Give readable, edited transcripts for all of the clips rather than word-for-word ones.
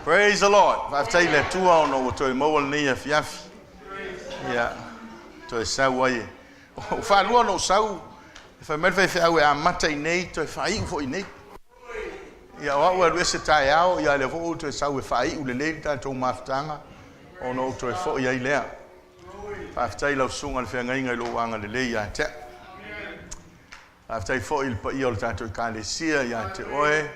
Praise the Lord. Whaftai le tua ono o toi maua nei a fiafi. Ia, toi sau ai. O whalua no sau. E whai merwhai whiau e a matai nei, toi whai ufo i nei. Ia, o au e se tae ao, ia le fo toi sau e whai ule nei tātou mawhtanga. O no toi fo i ai lea. Whaftai lau sunga le whianga inga i lo wanga le lei a te. Whaftai fo i le pa ia o le tātou ka le sia i a te oe.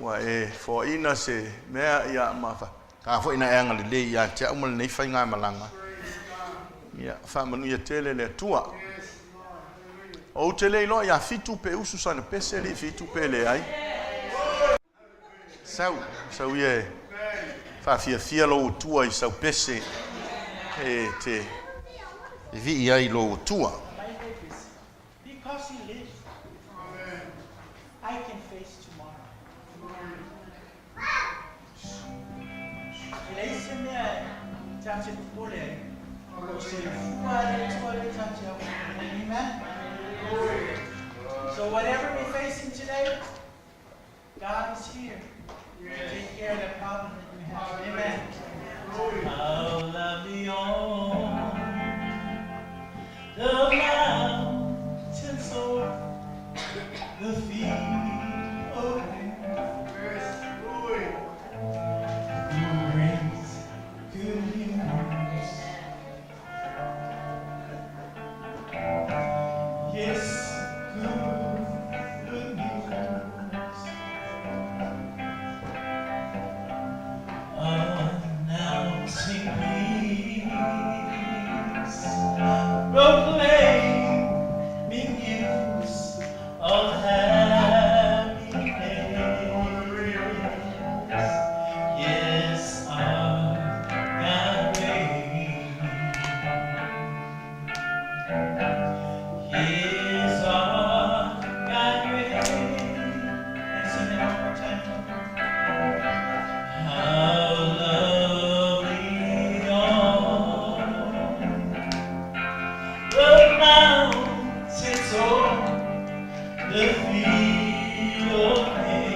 Wa e fo ina se mea ia mafa ka fo ina anga le lei ia te umal nei fai ngā malanga ia fa manu ia tele le tua o tele lo ia fitu pe usu sana pese le fitu pe le ai sau ia fa fia lo tua i sau pese e te vi ia i lo tua because he lives I can face tomorrow. So whatever we're facing today, God is here to take care of the problem that we have. Amen. How lovely on the mountain soar, the feet of him who brings good news. Yes, good news. Announcing peace, proclaiming news of happiness. Yes, our God reigns. Yes, our God reigns. And sing it one more time. How lovely on the mountains soar, the feet of him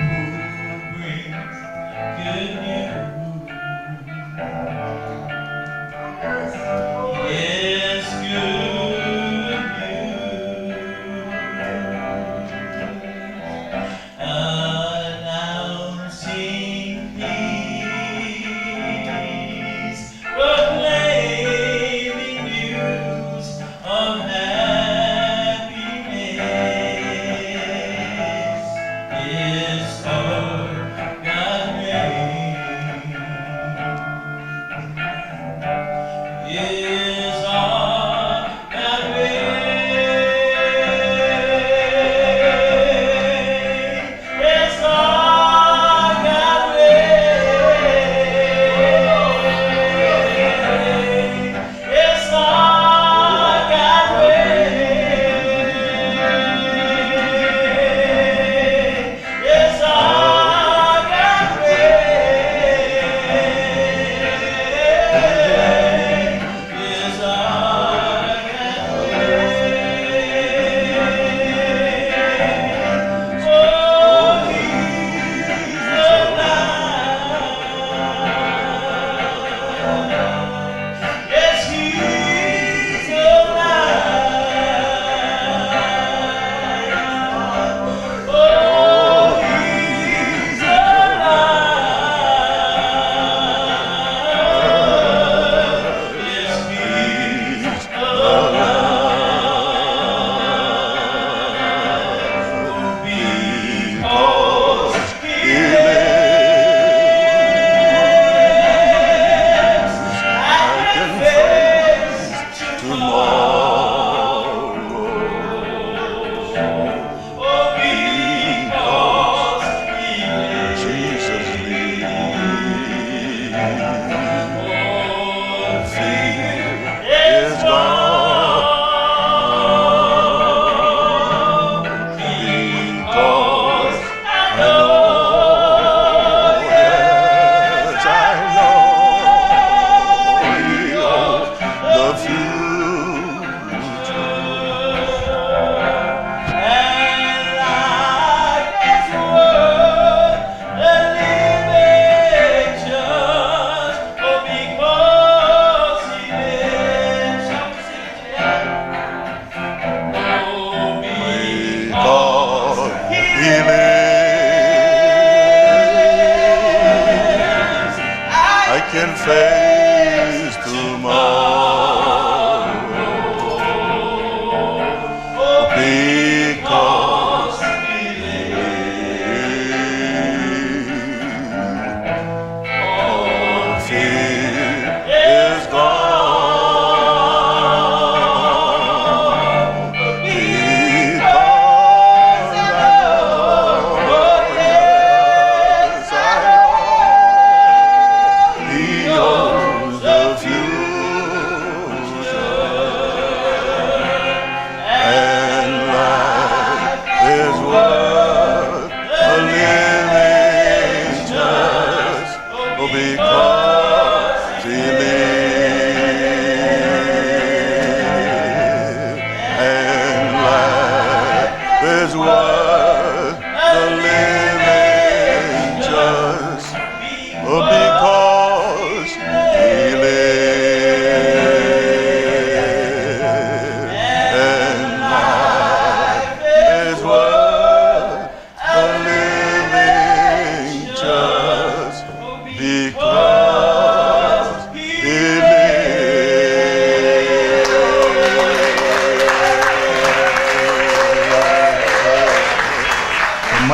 who brings good news. Yes, good news. Announcing peace, proclaiming news of happiness.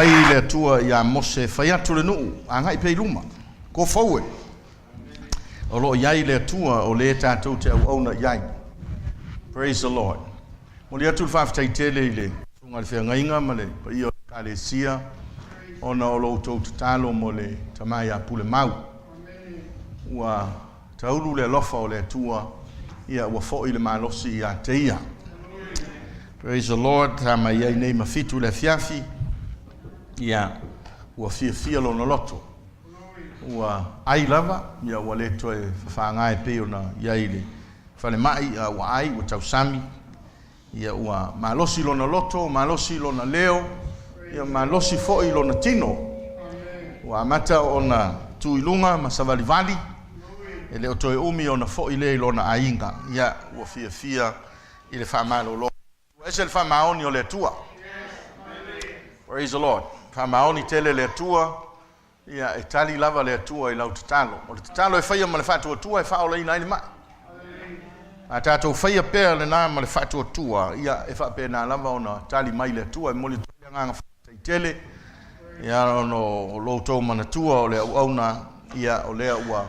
fai le tua ia mose fai atu le nuu angai pe luma ko faue o lo iai le tua o le tātou te au na iai. Praise the Lord. Mo le atu whaafitai tele i le sunga le whengainga ma le pa ia ka le sia ona o lo tau talo mo le tamai a pule mau. Ua taulu le lofa o le tua ia ua fo i le malosi ia te ia. Praise the Lord. Tama iai nei mafitu le fiafi ia ua fia lo na loto. Ua ai lava ia ua le toe whaangai peo na iai le whale mai ua ai ua tau sami ia ua malosi lo na loto, malosi lo na leo, ia malosi foi lo na tino. Ua amata o na tuilunga ma savalivali e leo toe umi o na foi le lo na ainga ia ua fia i le whaamalo lo. Ese le whaamaoni o le tua. Praise the Lord. Whaamaoni tele le tua ia e tali lava le tua i lau tatalo. O le tatalo e whaia ma le whātua tua e whaola ina ili mai. A tātou whaia pēr le nā ma le whātua tua ia e whapē nā lava o na tali mai le tua e moli tua nganga whātai tele ia o lo tau mana tua o le auna ia o lea ua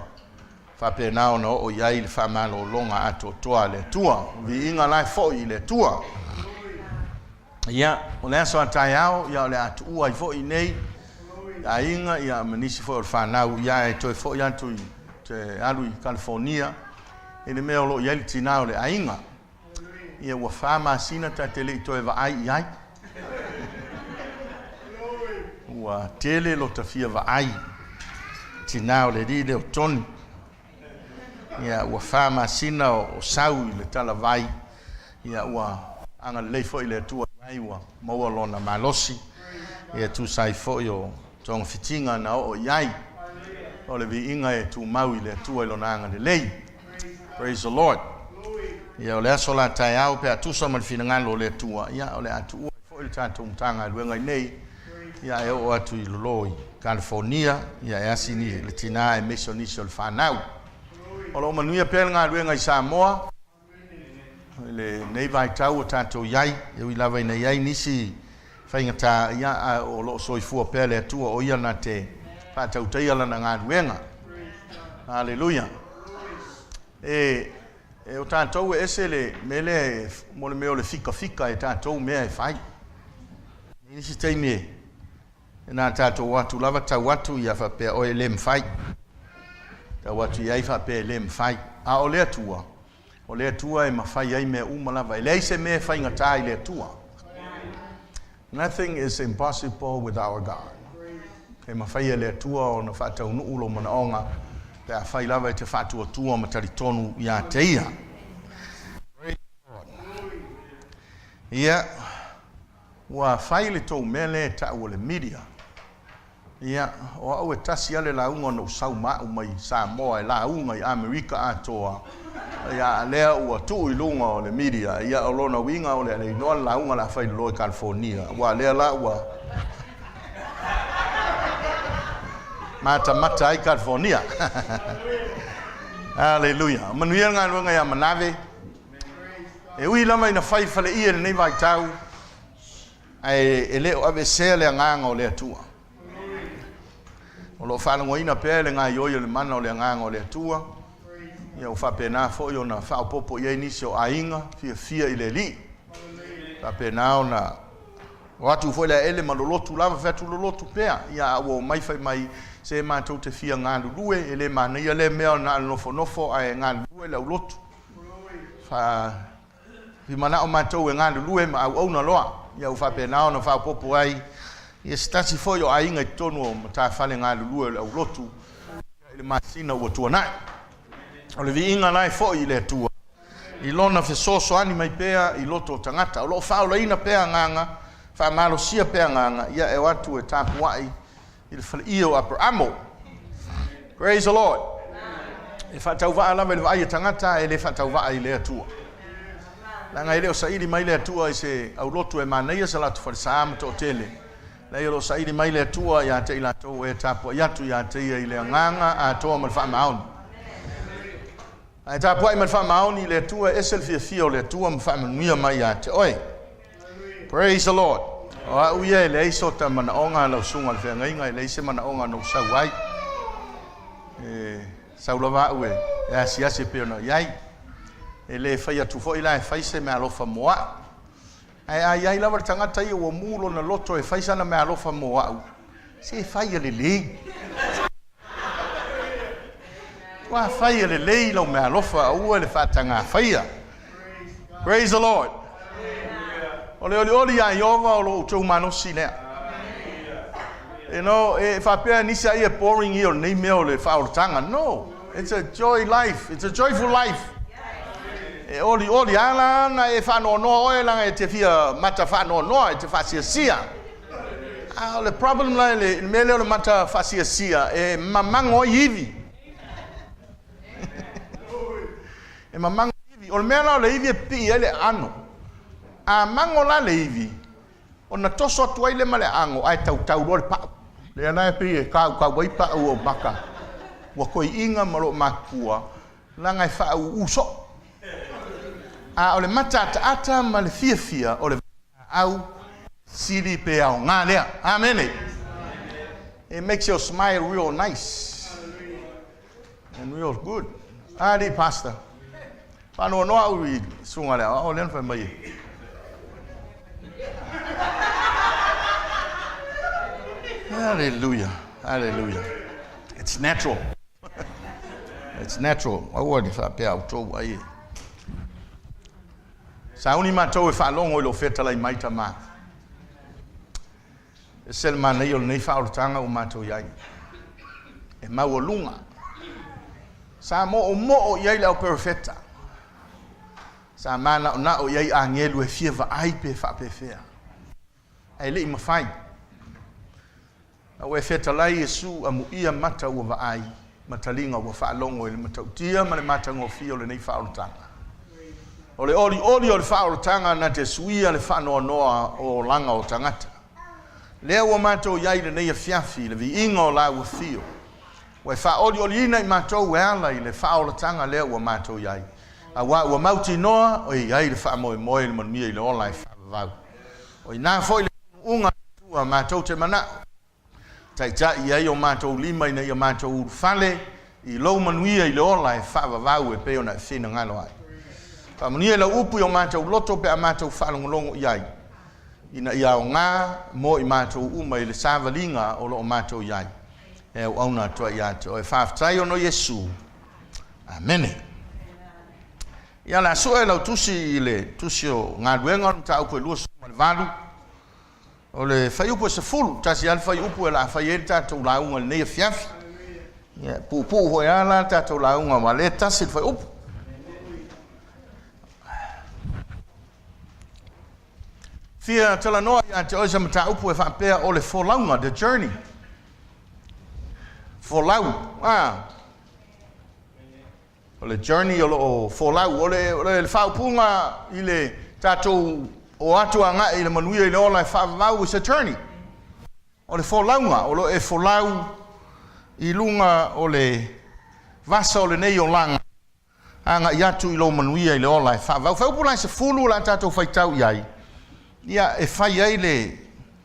whapē nā o na o iai le whamalo longa ato toa le tua. Vi inga lai foi le tua. Ia o le aso atai au ia o le atu ua i foi nei a inga ia manisi foi o le whanau ia e toi foi atu i te alu i California e le mea o lo iai tina o le ainga ia ua whama sina ta tele i toi wa ai iai ua tele lo ta fia wa ai tina o le rile o toni ia ua whama sina o sau i le tala vai ia ua anga lei foi le tua ai ua maua lona malosi ia tu sai foi o tong fitinga na o iai o le vi inga e tu maui le tua i lona anga le lei. Praise the Lord. Ia o le aso la tai au pe atusa ma le finangalo le tua ia o le atu ua foi le tātou mtanga luenga nei ia e o atu i loloi California ia e asini le tina e mesonisi o le whanau o lo manuia pe ngā luenga i Samoa le nei vai tau o tātou iai e ui lava ina iai nisi whaingata ia o lo soifua pe le tua o ia na te whātau teia lana ngā luenga. Hallelujah. E o tātou e ese le mele mo le meo le fika e tātou mea e whai. Nisi teimi e nā tātou watu lava tau watu ia whapea o e le mwhai. Tau watu iai whapea e le mwhai. A o lea tua. O lea tua e mawhai ai mea umalava. E leise mea whaingata i lea tua. Nothing is impossible with our God. E mawhai e lea tua o na whatau nuulo mana onga. Pe a whai lava e te whatua tua ma taritonu ia te ia. Ia, ua whai le tau mele ta ua le media. Ia, o au e tasi ale la unga no usau mau mai Samoa e la unga i Amerika atoa. Ia, lea ua tuu i lunga o le media. Ia, o lona winga o le noa la unga la whai loi California. Ua lea la ua mata ai California. Hallelujah. Manuia ngā luenga ia manave. E ui lama ina whai whale ia nei vai tau. E leo ave sea lea nganga o lea tua. O lo whanongo ina pēr le ngā ioio le mana o lea nganga o lea tua. Ia o whapena fo i o na whaopopo iei nisi o ainga. Fia i le li. Whapena o na watu foi le ele malolotu lava fetu lolotu pea. Ia o mai whai mai se mātou te fia ngā lulue, e le mana ia le mea na nofo ai ngā lulue le ulotu. Fi mana o mātou e ngā lulue ma au na loa, ia u whapena o na whapopo ai, ia stasi foi o ainga i tonu o mata whale ngā lulue le ulotu, le masina ua tua nai. O le vi inga nai foi i le tua. I lona fesoso ani mai pea i loto tangata, o lo whaola ina pea nganga, whamalo sia pea nganga, ia e watu e tāpuai, il falio Abramo. Praise the Lord. E whatau waa lava le vai tangata e le whatau waa i lea tua. Langa i leo sairi mai lea tua i se au lotu e manaia sa latu wharisaama to tele. La i lo sairi mai lea tua i a te ila tau e tapua i atu i a te i lea nganga a toa malwha maoni. A tapua i malwha maoni lea tua e sel fia o lea tua malwha manuia mai a te oi. Praise the Lord. O au ia le iso ta mana onga lo sunga le ngai ngai le se mana onga no sa wai. Sa lava ue ya sia se pe no yai. Le fai atu fo ila fai se me alofa moa. Ai lava tanga tai o mulo na loto e fai sana me alofa moa. Se fai le le. Wa fai le le lo me alofa o le fa tanga fai. Praise the Lord. Ole ya yova lo to mano sile. You know, if I pay nisa ia boring here ni me ole fa o tanga. No, it's a joy life. It's a joyful life. Oli ala na e fa no o la e te fia mata fa no e te fa sia. The problem la le me le mata fa sia e mamango yivi. E mamango yivi. O me la le yivi pi ele ano. A mangola levi ona toso atu ile male ango ai tau ro pa le ana pe ka wai pa o maka wa koi inga malo makua langa e fa uso a ole mata ata male fia ole au sili pe au ngale amen. It makes your smile real nice and real good. Adi pastor pano no au ri sunga le o len fa mai. Hallelujah. Hallelujah. It's natural. It's natural. I want if I pay out to why. Sauni mato if I long oil feta like maita ma. Sel man yo nei fa o tanga o mato yai. E ma o lunga. Sa mo o yai la perfecta. Sa mana na o yai angelu e fieva ai pe fa pe fea. Ai le ma fai. Awe feta lai Yesu amu ia mata ua vaai matalinga ua whaalongo ele matautia ma le mata ngofia le nei whaalotanga. O le oli o le whaalotanga na te suia le whanoa noa o langa o tangata. Lea ua matou iai le nei a fiafi le vi inga o la ua fio. Ua whaoli ina I matou e ala I le whaalotanga lea ua matou iai. A ua mauti noa o iai le whaamoe moe le manmia I le ola e whaavau. O I nā foi le unga tua matou te mana. Tai ia o matou lima ina ia matou fale I lou manuia I le ola e whaavavau e peo na e whina ngalo ai. Whaamanuia la upu o matou loto pe a matou whaalongolongo iai. Ina ia o ngā mo I matou uma I le sāvalinga o lo o matou iai. E au auna tua iate o e whaaftai ono Yesu. Amene. Ia la sua e lau tusi I le tusi o ngā duenga o ta upu e lua suma le valu. O le fai upu e se fulu, tasi al fai upu e la fai e tatou launga le nei a fiafi. Pupu hoi ala tatou launga ma le tasi le fai upu. Fia tala noa ia te oisa mata upu e whaapea o le folaunga, the journey. Folau, o le journey o folau, o le whaupunga I le tatou o atu anga I le manuia I le ola e whaavau is a journey. O le folaunga, o lo e folau I lunga o le vasa o le nei o langa. Anga I atu I lo manuia I le ola e whaavau. Whaupula I se fulu la tatou whaitau iai. Ia e whai ai le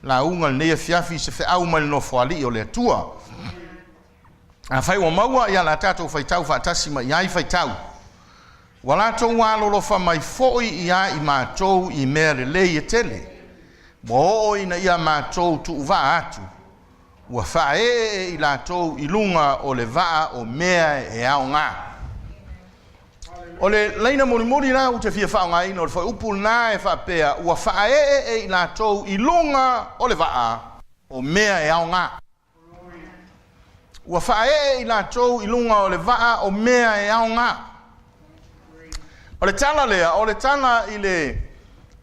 la unga le nei a fiafi se wha au mai no whaali o le atua. A whai o maua ia la tatou whaitau whaatasi ma iai whaitau. Wala tau wālolo wha mai foi ia I mātou I mea le lei e tele. Mo o ina ia mātou tu uwa atu. Ua whae I lātou I lunga o le waa o mea e au ngā. O le leina morimori nā u te fia whao ngā ina o le whai upu nā e whapea. Ua whae I lātou I lunga o le waa o mea e au ngā. Ua whae I lātou I lunga o le waa o mea e au ngā. O le tala lea, o le tala I le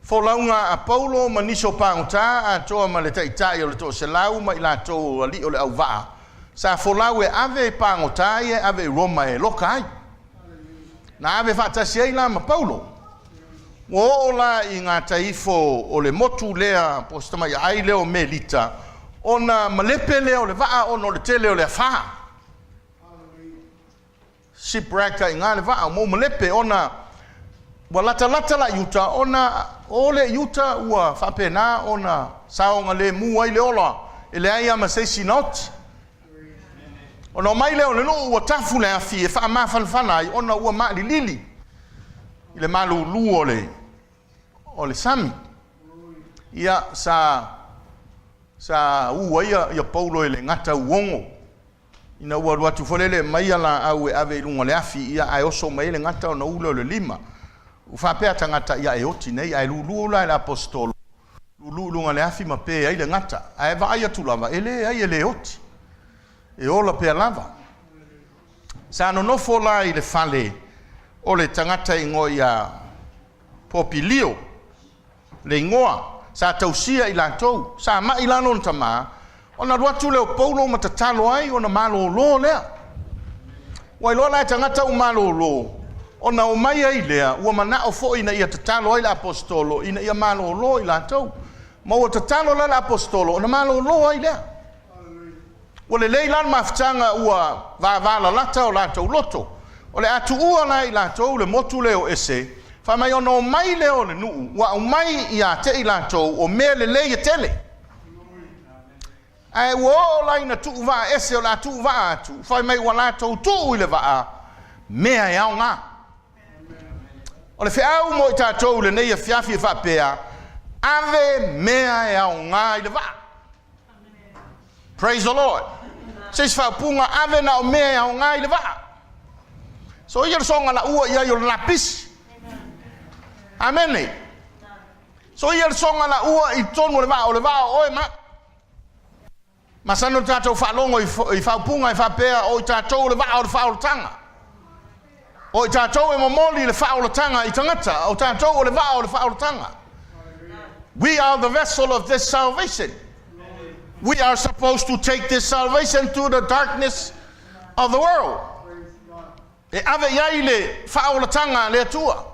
folaunga a Paulo ma niso pānguta a toa ma le taitai o le toa se lau ma I lātou ali o le au waa. Sa folau e ave pānguta e ave Roma e loka ai. Na ave whaatasi ei la ma Paulo. O la I ngā taifo o le motu lea postama I ai leo me lita. Ona malepe leo le waa ono le tele o le wha. Shipwrecka I ngā le waa mo malepe ona lata la yuta ona ole yuta ua whapena ona saonga le mua i le ola ele ai ama se sinot ona mai le ona no ua tafu le afi e wha mawhanwhana ai ona ua maali lili i le malu lu ole sami ia sa ua ia paulo i le ngata uongo ina ua ruatu folele mai ala au e ave ilunga le afi ia ai oso mai le ngata ona ule o le lima ufapea tangata ia e oti nei ai lulu la apostolo lulu le afi ma pe ai le ngata ai va ai tu lava ele ai le oti e ola pe lava sa no fo la i le fale o le tangata ingo ia popilio le ngoa sa tausia i lantou sa ma i lano tama ona ruatu le paulo matatalo ai ona malo lo lea wai lo la tangata o malo lo ona o mai ai lea ua manao fo'i na ia tatalo ai le apostolo ina ia malolo i latou ma ua tatalo la le apostolo ona malolo ai lea ua lelei lana mafutaga ua vaavalalata o latou loto o le atu'ua la i latou le motu le o ese faamai ona o mai lea o le nu'u ua o mai iā te'i latou o mea lelei e tele ae ua o'o laina tu'u va'a ese o le atu'u va'a atu faamai ua latou tu'u i le va'a mea e aoga o le fe'au mo i tātou le nei e fiafi e whapea ave mea e aoga i le va'a praise the Lord seis whaupunga ave na o mea e aoga i le va'a so ia le songa la ua ia i o le lapisi amene so ia le songa la ua i tonu o le va'a oe ma sano tātou whaalongo i whaupunga i whapea o i tātou le va'a o le whaolotanga o i tātou e momoli le whaolotanga i tangata o tātou o le va'a o le whaolotanga. We are the vessel of this salvation. We are supposed to take this salvation to the darkness of the world. E ave iai le whaolotanga le atua.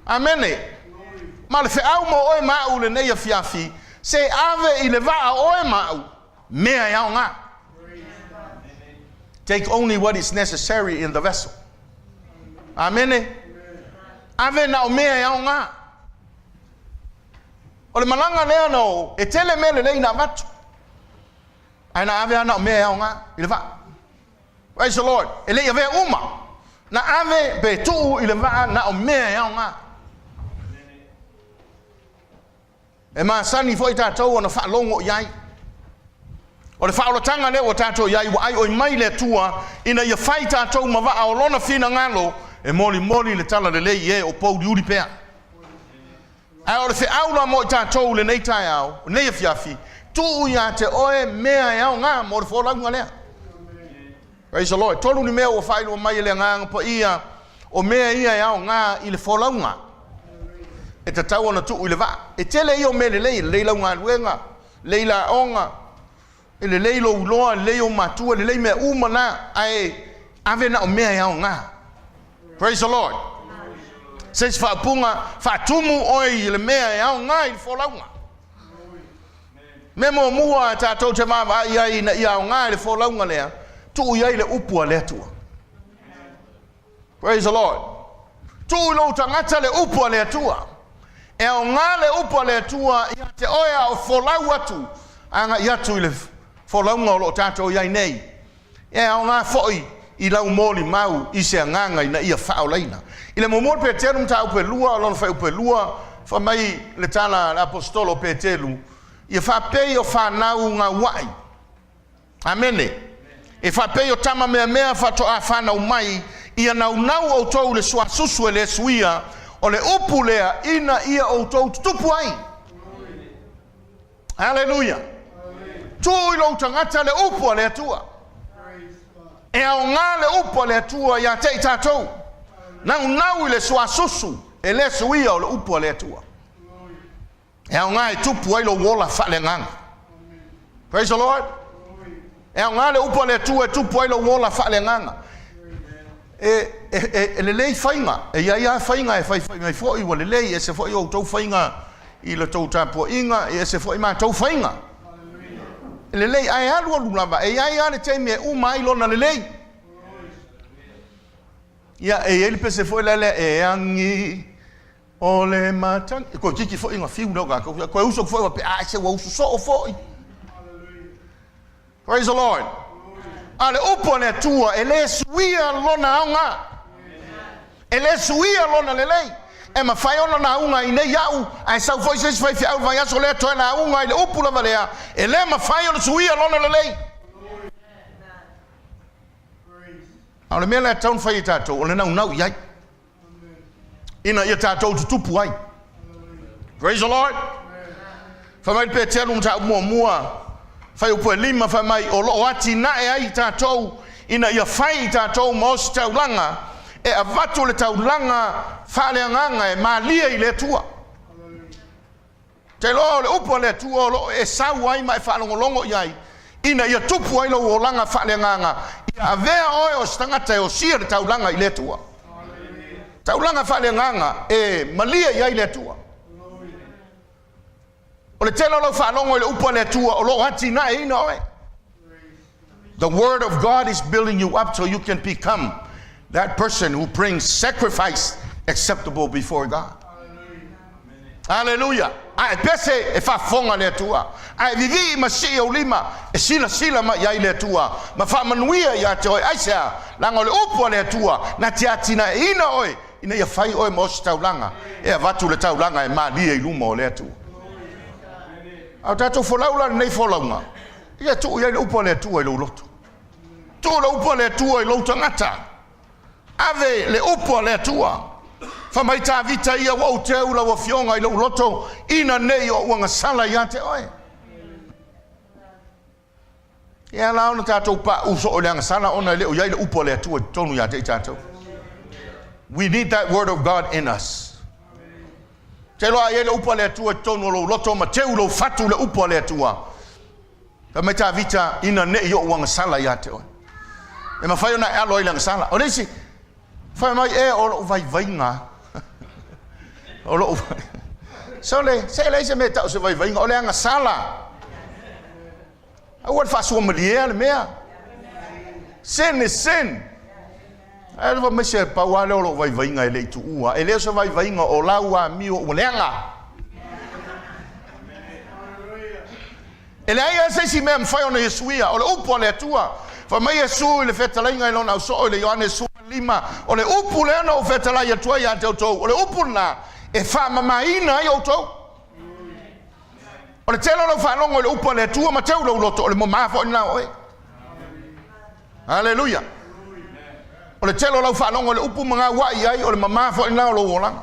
Amene. Ma le whiau mo oe mau le nei a fiafi se ave i le va'a oe mau mea iau ngā. Take only what is necessary in the vessel. Amene. Ave na o mea iau ngā. O le malanga lea no e tele mele lei na vatu. Aina ave ana o mea iau ngā. I le va'a. Praise the Lord. E lei ave uma. Na ave be tuu i le va'a na o mea iau ngā. E maa sani fo i tātou ana whaalongo iai. O le whaolotanga le o tātou iai wa ai o i mai le tua ina ia whai tātou ma va'a o lona whina ngalo e moli le tala le lei e o pouri uri pea. Ai o le whiaula mo i tātou le nei tai au, nei e fiafi, tuu ia te oe mea e au ngā mo le wholaunga lea. Praise the Lord. Tolu ni mea o whailo mai le nganga po ia o mea ia e au ngā i le wholaunga. E te tau ana tuu i le va'a. E tele i o me le leila ngā luenga, leila onga, e le leilo uloa, le leo matua, le lei mea umana, ai ave na o mea e au ngā. Praise the Lord. Says whaapunga, whaatumu oi i le mea e au ngā i le wholaunga. Memo mua tātou te mawa i au ngā i le wholaunga lea, tuu iai le upua lea tua. Praise the Lord. Tuu ilo tangata le upua lea tua. E au ngā le upua lea tua, ia te oia o wholau atu, anga i atu i le wholaunga o lo tātou iai nei. E au ngā foi, i lau moli mau i se nganga ina ia whao leina. I le momol Peteru mta upe lua, o lona whai upe lua, wha mai le tala apostolo Peteru, i whapei o whanau ngā wai. Amene. E whapei o tama mea whatoa whanau mai, ia nau au tau le sua susu e le suia, o le upu lea ina ia au tau tupu ai. Hallelujah. Tu ilo tangata le upu le atua. E au ngā le upu le atua ia te i tātou. Nau i le sua susu e le suia o le upu le atua. E au ngā e tupu ai lo wola whale nganga. Praise the Lord. E au ngā le upu le atua e tupu ai lo wola whale nganga. E le lei whainga. E ia whainga e whai fwoi wa le lei e se fwoi o tau whainga i le tau tāpua inga e se fwoi mā tau whainga. Le lei ai alua lulava e ai ale te me uma ai lona le lei Ia ele pese foi lele e angi ole matang ko kiki foi nga fiu no ga ko uso foi pe a se uso so foi. Praise the Lord. Ale upone tua ele suia lona anga. Ele suia lona lele. E ma fai ona na unga ine yau ai sau foi se fai fiau vai aso le to na unga ile upula valea. Ele ma fai ona suia lona lele. Au le mele taun fai tato o le nau iai. Ina ia tato tutupu ai. Praise the Lord. Fa mai pe telu mta mua. Fai upo lima fai mai o lo ati na e ai tato ina ia fai tato mos taulanga e avatu le taulanga fale nganga e malia i le tua. Te lo le upo le tua lo e sau ai mai fa longo iai. Ina ia tupu ai lo o langa fale nganga. Ia vea oi o stangata o sia le taulanga i le tua. Taulanga fale nganga e malia iai le tua. The word of God is building you up so you can become that person who brings sacrifice acceptable before God. Hallelujah. Ai pese e fa fonga le tua. Ai vivi ma si o lima e sila ma ia le tua. Ma fa manuia ia te oi aisa langa le upo le tua na te atina ina oi ina ia fai oi mo taulanga. E avatu le taulanga e malia i lumo le tua. Au tato folaula nei folaunga. Ia tu ia le upo le tua i lo loto. Tu le upo le tua i lo tangata. Ave le upo le tua. Fa mai ta vita ia wa te ula wa fionga i lo loto ina nei o wanga sala ia te oe. Ia la ona tato pa uso o le sala ona le o ia le upo le tua tonu ia te tato. We need that word of God in us. Te loa ia le upo le tua tonu lo loto ma te ulo fatu le upo le tua. Fa mai ta vita ina nei o wanga sala ia te oe. E ma fai ona e alo i le sala. O lesi fai mai e o vai vainga. O lo so le se le se meta o se vai vainga o le anga sala. A word fa so melier le mea. Sin is sin. E va me se pa wa le o vai vainga e le tu ua. E le so vai vainga o laua mi o le anga. E le ai se si me fai ona Yesuia o le upo le tua. Fa mai Yesu le fetalainga i lona so o le Ioane lima o le upu le ana o fetalai atua ia te autou o le upu na e wha mamaina i autou o le telo lau whanongo o le upu le tua ma teu lau loto o le momafo ina oe. Hallelujah. O le telo lau whanongo o le upu mga wai ai o le momafo ina o lo wolanga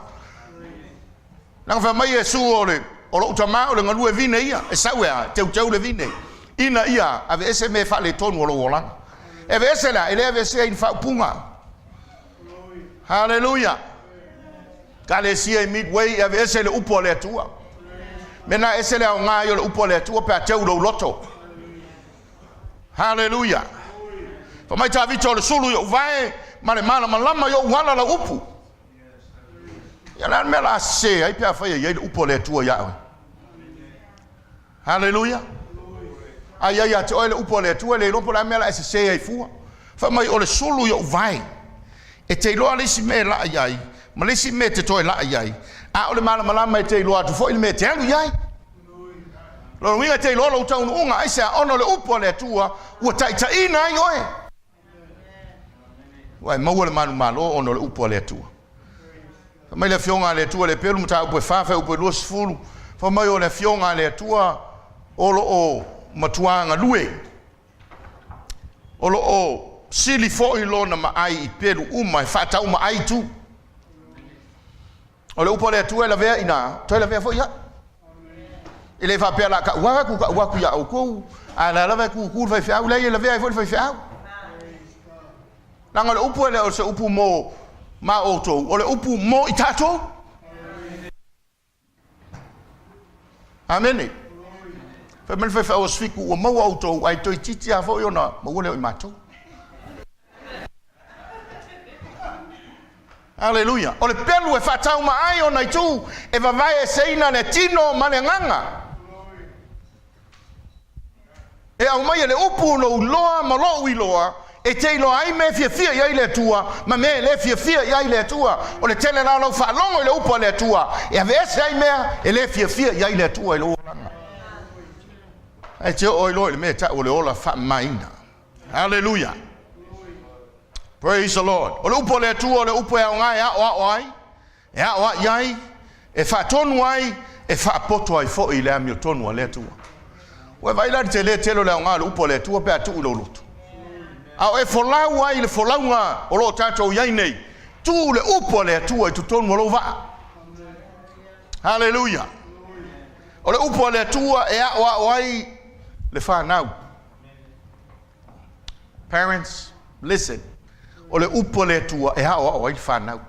nanga wha mai Yesu o lo utama o le ngalue vine ia e sauea teu le vine ina ia ave ese me wha le tonu o lo wolanga eve ese la ele ave ese in wha punga. Hallelujah. Kale sia midway ave ese le upo le tua. Mena ese le nga yo le upo le tua pe teu lo loto. Hallelujah. Fa mai ta vito le sulu yo vai male mala malama yo wala la upu. Ya la mela se ai pe fa ye le upo le tua ya. Hallelujah. Ai ai te le upo le tua le lopo la mela ese se ai fu. Fa mai o le sulu yo vai. E te loa lisi me la iai, ma lisi me te toi la iai. A ole mala malama e te loa tu fo il me te alu iai. Lo winga te loa lo taunu unga ai sea ono le upo le tua, ua taita ina ai oe. Wai maua le manu malo ono le upo le tua. Fa mai le fionga le tua le pelu mta upo e fafe upo e lua sifuru. Fa mai o le fionga le tua olo o matuanga lue. Olo o sili fo i lona ma ai i peru uma e fata uma ai tu. O le upo le tu e la vea ina, toi la vea fo ia. I le fa pela ka waku ya o kou, a la vea ku vai fiau, le la vea i fo vai fiau. Langa le upo le o se upu mo ma oto, o le upu mo i tato. Amen. Fa men fa o sfiku o mo auto ai toi titi a fo yona, mo le o mato. Hallelujah. O le pelu e whatau ma ai o nei tu e vavai e seina ne tino ma le nganga. E au mai le upu no loa ma lo i loa e te ilo ai me fia ia ile tua ma me le fia ia ile tua o le tele la lo fa longo ile upo le tua e ave ese ai me e le fia ia ile tua ile olanga ai te o ilo ile me ta o le ola fa maina hallelujah praise the Lord o le upo le tua o le upo ya ngai ya o ai e fa tonu ai e fa poto ai fo ile ami tonu le tua we vai la te le telo le ngai le upo le tua pe atu lo lutu au e folau ai le folaunga o lo tatou iai nei tu le upo le tua i tutonu lo va hallelujah o le upo le tua e a ai le whanau parents listen o le upo le tua e a ai whanau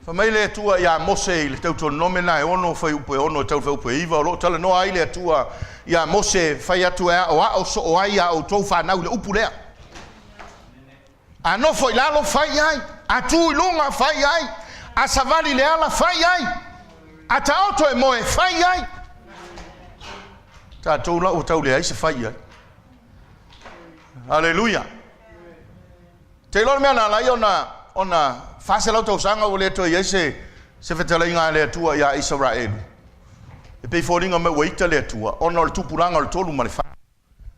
fa mai le tua ia mose i le tauto nomena e ono fai upo e ono tau fai upo e iwa o lo tala no ai le tua ia mose fai atu e o so o ai a o tau whanau le upu lea a no foi lalo fai ai a tu ilunga fai ai a savali le ala fai ai a ta auto e moe fai ai ta tau la o tau le ai se fai ai hallelujah te lor mea na lai ona fase lau tau sanga o le to i se fetala inga le tua ia Israel e pe foringa me waita le tua ona le tupuranga le tolu male fa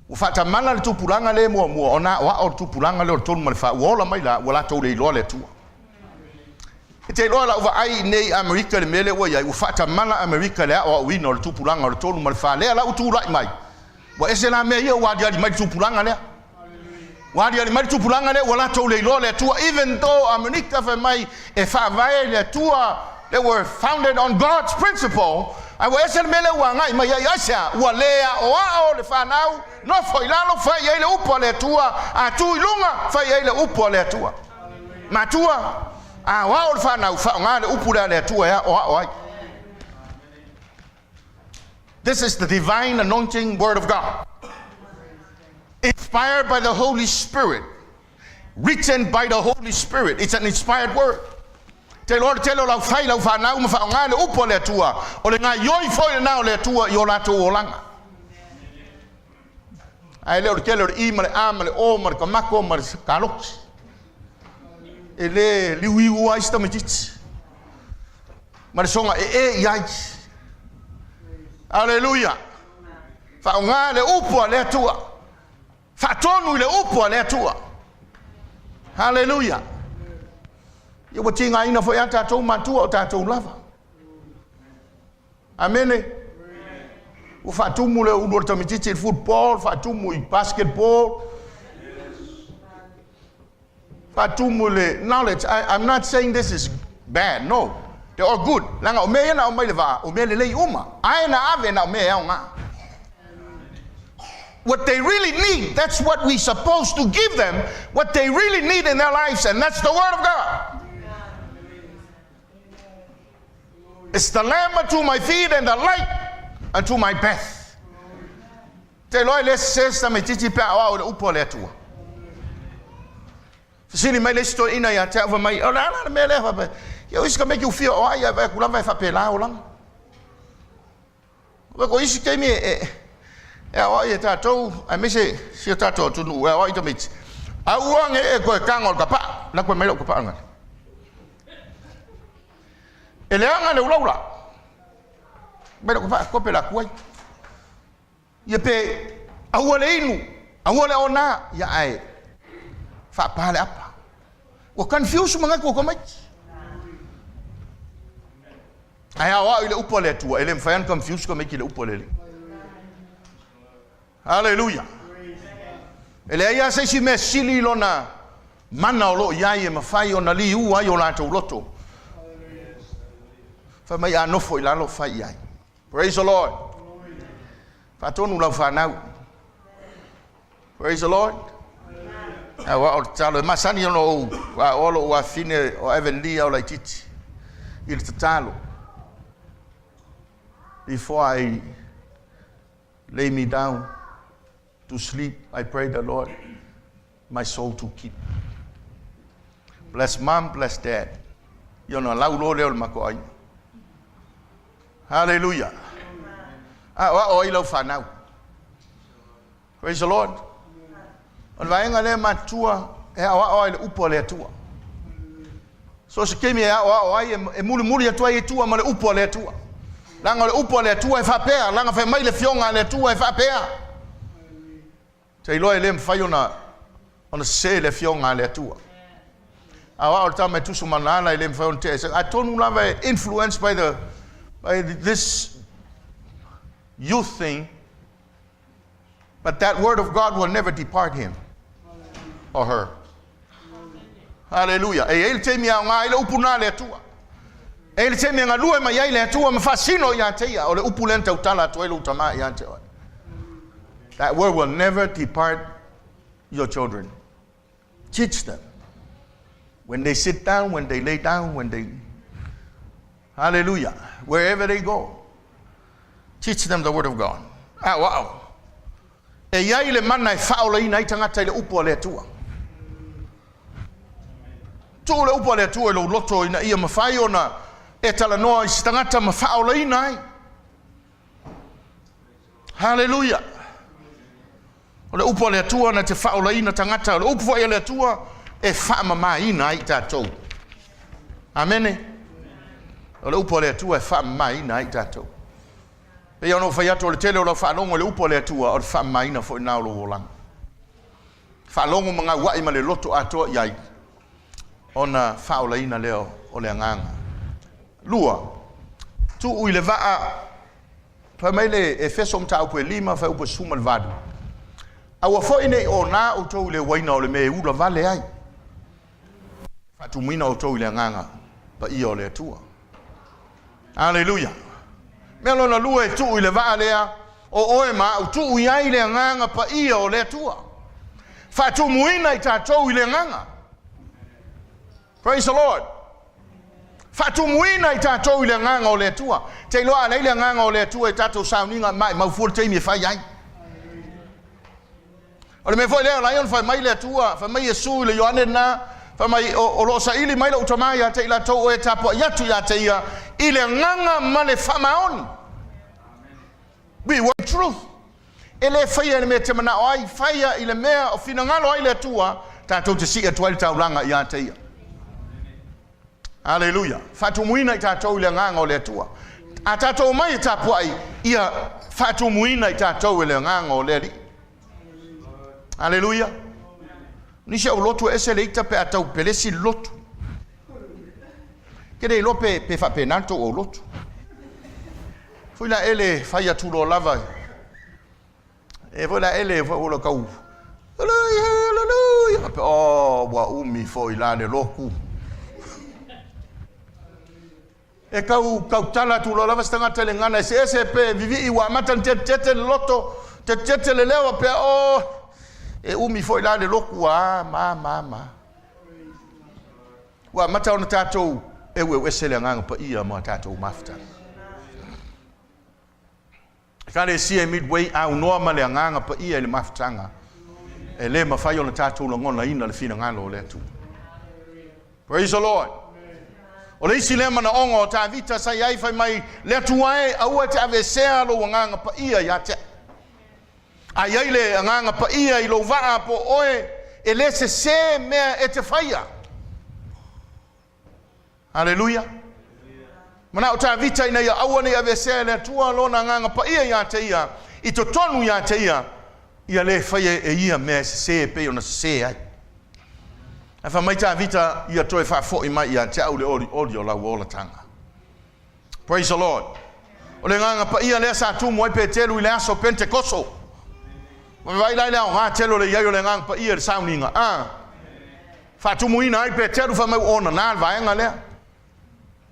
o fata mana le tupuranga le mo ona wa o tupuranga le tolu male fa wola mai la wala to le lo le tua e te lo la over ai nei America le mele wa ia o fata mana America le o wi no le tupuranga le tolu male fa le la o tu mai wa ese la me ia wa dia mai tupuranga le wadi ali maritu pulanga le wala to le lo le tua even though America fa mai e fa vai le tua they were founded on God's principle I was el mele wa ngai mai ya sha wa le o le fa nau no foi la lo fa ye le upo le tua a tu ilunga fa ye le upo le tua ma tua a wa o fa nau fa ngai le upo le tua ya o this is the divine anointing word of God inspired by the Holy Spirit, written by the Holy Spirit. It's an inspired word. Te Lord telo la fai la fa na uma fa ngale upo le tua. O le nga yoi foi na le tua yo la to olanga. Ai le telo I male amale o mar ka mako mar kalox. Ele liwi wa ista mitich. Mar songa yai. Hallelujah. Fa ngale upo le tua. Fatonu le upo le tua. Hallelujah. Yo watinga ina fo yata to matua o tatou lava. Amen. O fatumu le uno tamititi football, fatumu I basketball. Fatumu le knowledge. I'm not saying this is bad. No. They are good. Langa o me na o mai le va, o me le lei uma. Ai na ave na o me ya nga. What they really need, that's what we're supposed to give them, what they really need in their lives, and that's the Word of God. It's the lamp unto my feet and the light unto my path. Te loe le sesta me titi pe awa o le upo le atua. Sini mai le sto ina ya te ava mai, o la me le fa pe. Yo iska make you feel, oh ya va kula vai fa pe la o lang. Ko isi ke mi e o ye tatou a mese si tatou tu nu e o ito mit a uang e ko kangol kapa la ko melo kapa anga ele anga le ulaula melo kapa ko pe la kuai ye pe a wale inu a wale ona ya ai fa pale apa o confuse manga ko mai ai a ile upo le tua ele mfa confuse ko me ki le upo le hallelujah. Ele ia se si me sili lona mana o lo iai e mawhai o na li ua i o la tau loto. Fa mai anofo I la lo fai iai. Praise the Lord. Fa tonu lau whanau. Praise the Lord. Wa o talo masani ono wa olo wa fine o evelia o la titi. Il talo. Before I lay me down to sleep, I pray the Lord my soul to keep. Bless mom, bless dad. You know, lau lo leo makoi. Hallelujah. Wa o ilo whanau. Praise the Lord. O le vaenga le matua e awa le upo le atua. So se kemi e awa e muli atua e tua ma le upo le atua. Langa le upo le atua e whapea, langa whai mai le fionga le atua e whapea. Te iloa le mwhai ona se le fionga le atua. Awa o tama tusu manana le mwhai on te. I tonu lava influenced by this youth thing, but that word of God will never depart him or her. Hallelujah. E ele te mia ngā ele upuna le atua. E ele te mia ngā lua ma iai le atua ma fasino i ateia o le upulenta utala atua ele utama i ateia. That word will never depart your children. Teach them. When they sit down, when they lay down, when they... Hallelujah. Wherever they go. Teach them the word of God. Ah, wow. E iai le mana e whaola ina i tangata i le upo le atua. Tō le upo le atua i lo loto ina ia mawhai ona e tala noa i si tangata ma whaola ina ai. Hallelujah. O le upo le atua na te whaola ina tangata. O le upo le atua e whaamama ina ai tātou. Amene. O le upo le atua e whaamama ina ai tātou. E ono whai ato le tele o la whaalongo le upo le atua o le whaamama ina fo ina o lo wolanga. Whaalongo mga wai ma le loto atoa iai. Ona whaola ina leo o le anganga. Lua. Tu ui le waa. Pa mai le e feso mta upo e lima whai upo suma le vadu. Awa fo ine o nā o tau le waina o le me ura vale ai. Fatu muina o tau le anganga. Pa ia o le atua. Hallelujah. Mea lona lua e tu ui le waa lea. O oe ma o tu ui ai le anganga pa ia o le atua. Fatu muina i tātou i le anganga. Praise the Lord. Fatu muina i tātou i le nganga o le atua. Te loa nei le nganga o le atua i tātou sauninga mai maufuol teimi e whai ai. O le me foi leo laion whai mai le atua, whai mai Yesu i le Ioane na, whai mai o lo sa ili mai le utamai a te ila tau o e tapo iatu i a te ia, i le nganga ma le whamaoni. We want truth. E le whaia ni me te mana o ai, whaia i le mea o fina ngalo ai le atua, tātou te si atua i tauranga i a te ia. Hallelujah. Fatu muina i tātou i le nganga o le atua. A tātou mai i tāpua ia fatu muina i tātou i le nganga o le ri. Hallelujah. Nisha o lotu ese le ita pe atau pelesi lotu. Kede i lope pe whapenanto o lotu. Fuila ele whaia tulo lava. E fuila ele fuila kau. Hallelujah. Oh, wa umi fo ilane loku. E kau tala tu lo lava stanga tele ngana se pe vivi I wa matan tete loto tete le lewa pe o e umi foi la le loku a ma wa mata ona tatou e we se le nganga pa ia ma tatou mafta kale si e midway a normal le nganga pa ia le maftanga e le mafai ona tatou lo ngona ina le fina ngalo le tu. Praise the Lord. O le isi lema na ongo ta vita sa iai fai mai le tuae aua te avesea lo nganga pa ia ya te. A iai le nganga pa ia I lo waa po oe e le se mea e te whaia. Hallelujah. Mana o ta vita ina ia aua ni avesea le tua lo na nganga pa ia ya te ia. I to tonu ya te ia. Ia le whaia e ia mea se pe ona se ai. E wha mai tā vita ia toi wha fōi mai ia te au le ori o lau ola tanga. Praise the Lord. O le nganga pa ia lea sa tu moi pe telu I le aso Pentekoso. Vai lai lea o ngā telo le iai o le nganga pa ia le sauninga. Wha tu muina ai pe telu wha mai ona nā le vaenga lea.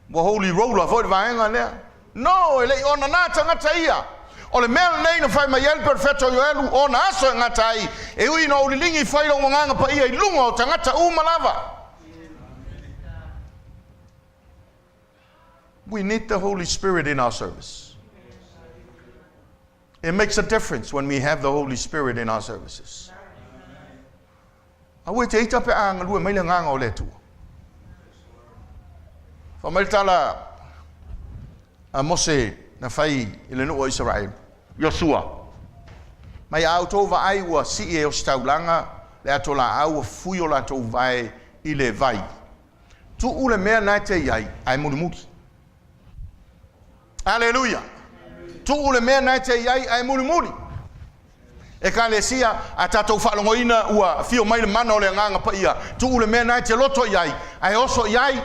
Wa holy roller fōi le vaenga lea. No, e le ona nā tangata ia. O le mea nei na whai mai el perfetto yo elu o na aso ngata ai e ui na ulilingi whai lo nganga pa ia I lunga o tangata umalava. We need the Holy Spirit in our service. It makes a difference when we have the Holy Spirit in our services. Awe te ita pe anga lue mai le nganga o le tua. Wha mai tala a Mose na fai I le nuu o Israel. Yosua. Mai au tō wa ai ua si e o staulanga le atola au fui o la tau vai i le vai. Tu ule mea nai te iai, ai mulimuli. Aleluia. Tu ule mea nai te iai, ai mulimuli. E ka le sia a tatou whaalongoina ua fio mai le mana o le nganga pa ia. Tu ule mea nai te loto iai, ai oso iai,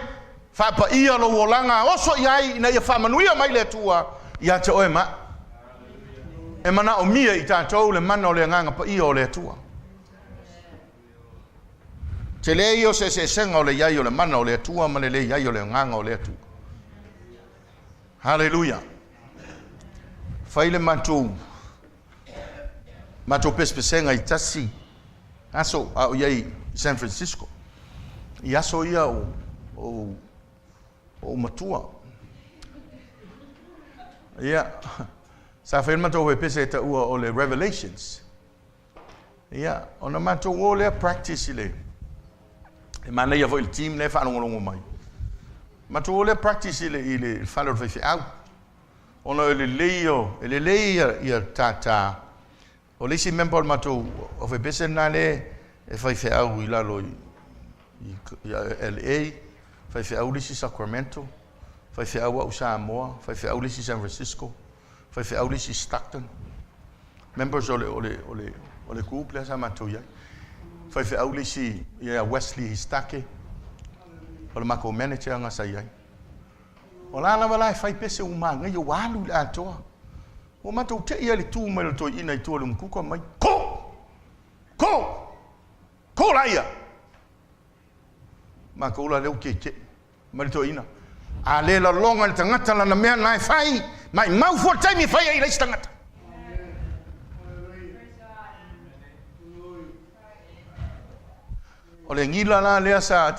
whapa ia lo uolanga, oso iai, ina ia whamanuia mai le tua, ia te oe ma. E mana o mia i tatou le mana o le nganga pa ia o le tua. Te le io se senga o le iai o le mana o le tua, ma le iai o le nganga o le tua. Hallelujah. Faile mantou. Matou pespesenga i tasi. Aso au iai San Francisco. I aso ia o matua. Ia. Sa faile matou he pese ta ua o le Revelations. Ia. Ona matou o le practice i le. E mana ia vo il team le whanongonongo mai. Matou o le practice i le whanau whaifi au. Ona ele leia ia tata. O lisi member matou o fe bese na le e whaifi au i lalo i LA, whaifi au lisi Sacramento, whaifi au au Samoa, whaifi au lisi San Francisco, whaifi au lisi Stockton. Members o le group le sa matou iai. Whaifi au lisi ia Wesley Histake, o le mako manager nga sa iai. O la wala fai pese umanga i o walu le atoa. O matou te ia le tū mai le toi ina i tō le mkuka mai. Ko la ia. Ma ko la leo ke. Mai le toi ina. A le la longa le tangata la na mea nai fai. Mai mau fua taimi fai ai leisi tangata. O le ngila la lea sa.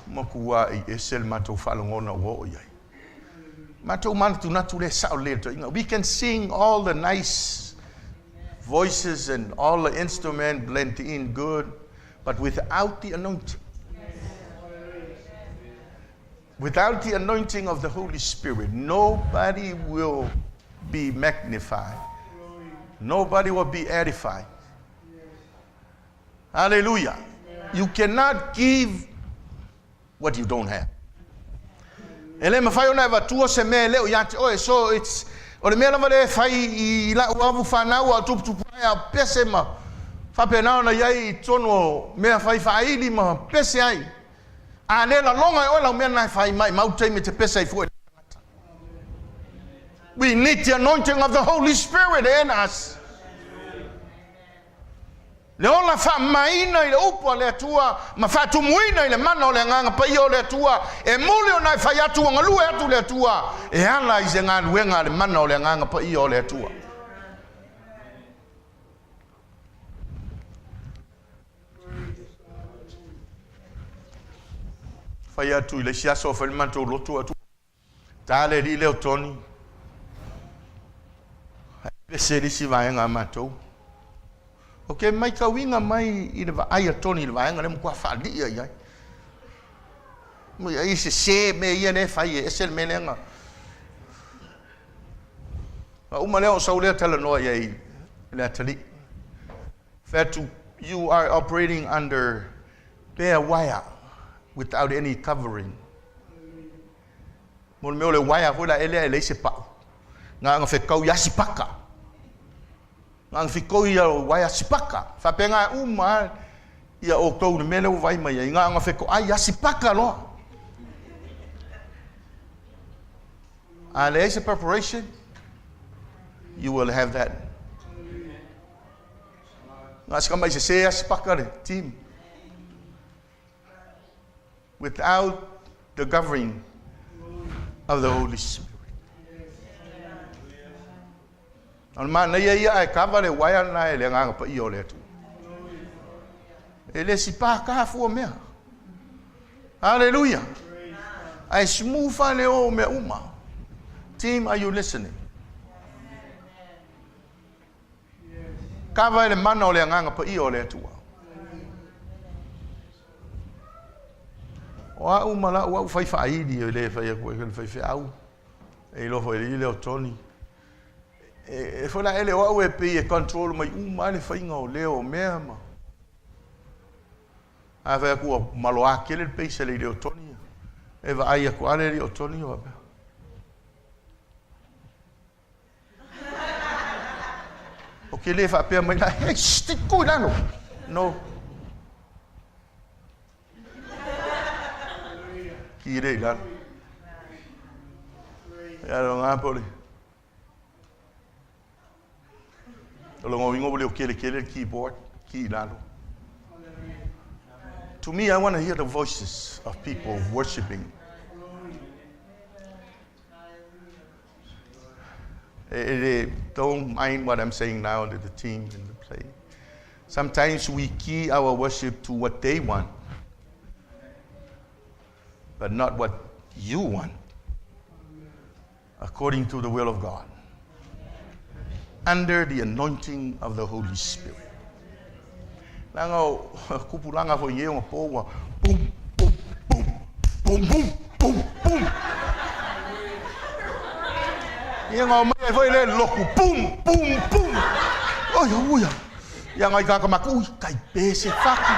Makua i esel matou whalongona wo iai. Matou manatu natu le sao le to inga. We can sing all the nice voices and all the instrument blend in good, but without the anointing. Without the anointing of the Holy Spirit, nobody will be magnified. Nobody will be edified. Hallelujah. You cannot give what you don't have. Ele me fai ona va tua se me leo yati oe so it's o le me lava le fai I la uavu whanau a tupu ai a pese ma whape nao na iai tono mea fai whaili ma pese ai a le la longa e oe lau mea nai fai mai mautei me te pese ai fue. We need the anointing of the Holy Spirit in us. Le ola wha maina I le upo le atua, ma wha tumuina I le mana o le nganga pa I o le atua, e mole o nai whai atua ngalue atu le atua, e ala I se ngā luenga le mana o le nganga pa I o le atua. Whai atu I le siaso whai manto lotu atu, tāle ri leo toni, pese risi vaenga matou. Okay, mai ka winga mai I le vai atoni le vaenga le mkua whaalia iai. Mai ai se me ia ne whai e sel me lenga. Uma leo sau lea tala noa iai le atali. Fatu, you are operating under bare wire without any covering. Mo meo le wire hula ele se pau. Nga whekau yasi paka. Ngang fiko ia waya sipaka. Whapenga uma ia o kou ne mele o vai mai. Nga fiko ai ia sipaka loa. And as a preparation, you will have that. Nga sika se ia sipaka le team. Without the covering of the Holy Spirit. Alma na ia e kava le waya na le nganga pa I o le tu. Ele si pa ka fu mea. Hallelujah. Ai smooth le o me uma. Team, are you listening? Kava le mana o le nganga pa I o le tu. O uma la o fai fai di le fai ko le fai au. E lo foi le o Tony. e fo la ele o e pe e control mai uma le fainga o leo mea ma a ve ku malo akele pe se le o toni e va ai ku ale le o toni o ba o ke le fa pe mai la hey stick ku lano no ki re la ya lo ngapoli lo ngoingo bole o kele keyboard ki lano. To me, I want to hear the voices of people worshiping. Don't mind what I'm saying now to the team and the play. Sometimes we key our worship to what they want, but not what you want, according to the will of God, under the anointing of the Holy Spirit. Langa kupulanga fo yeo po boom boom boom boom boom boom boom. Yenga mai foi le loku boom boom boom. Oh ya. Yang ai ka maku kai pe se faku.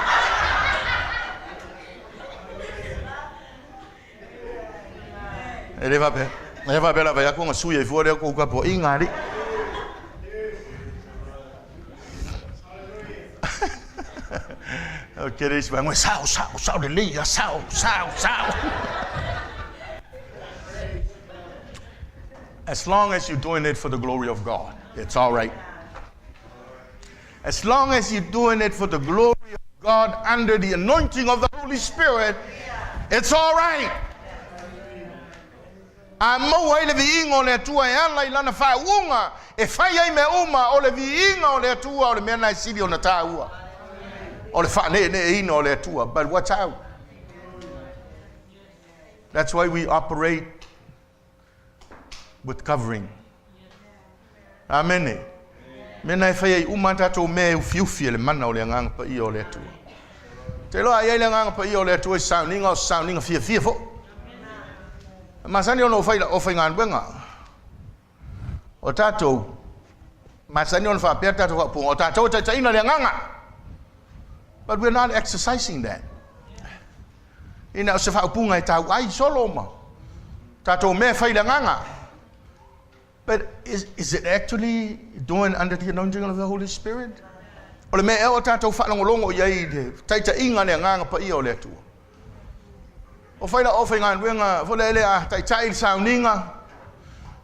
Ele va bela va ya ko suye fo ko ka po ingari. Okay, this man went sao the leader, sao. As long as you're doing it for the glory of God, it's all right. As long as you're doing it for the glory of God under the anointing of the Holy Spirit, it's all right. Amo ile viingo le tua yana ilana fa unga e fa ye me uma o le viingo le tua o le mena sidi ona taua. But watch out. That's why we operate with covering. Amen. Mena fai umanta to me ufiufi le mana o le ngang pa I o le tu. Te lo ai le ngang pa I o le tu sounding fo. Masani ono fai ngan benga. O tato masani ono fa perta to pu o tato ta ina le nganga. But we're not exercising that. Ina se fa punga ta ai solo ma. Tato me fai la nganga. But is it actually doing under the anointing of the Holy Spirit? Ole me e tato fa longo ye de. Taita inga le nganga pa I o le tu. O fai la ofenga wenga fo le a taita il sauninga.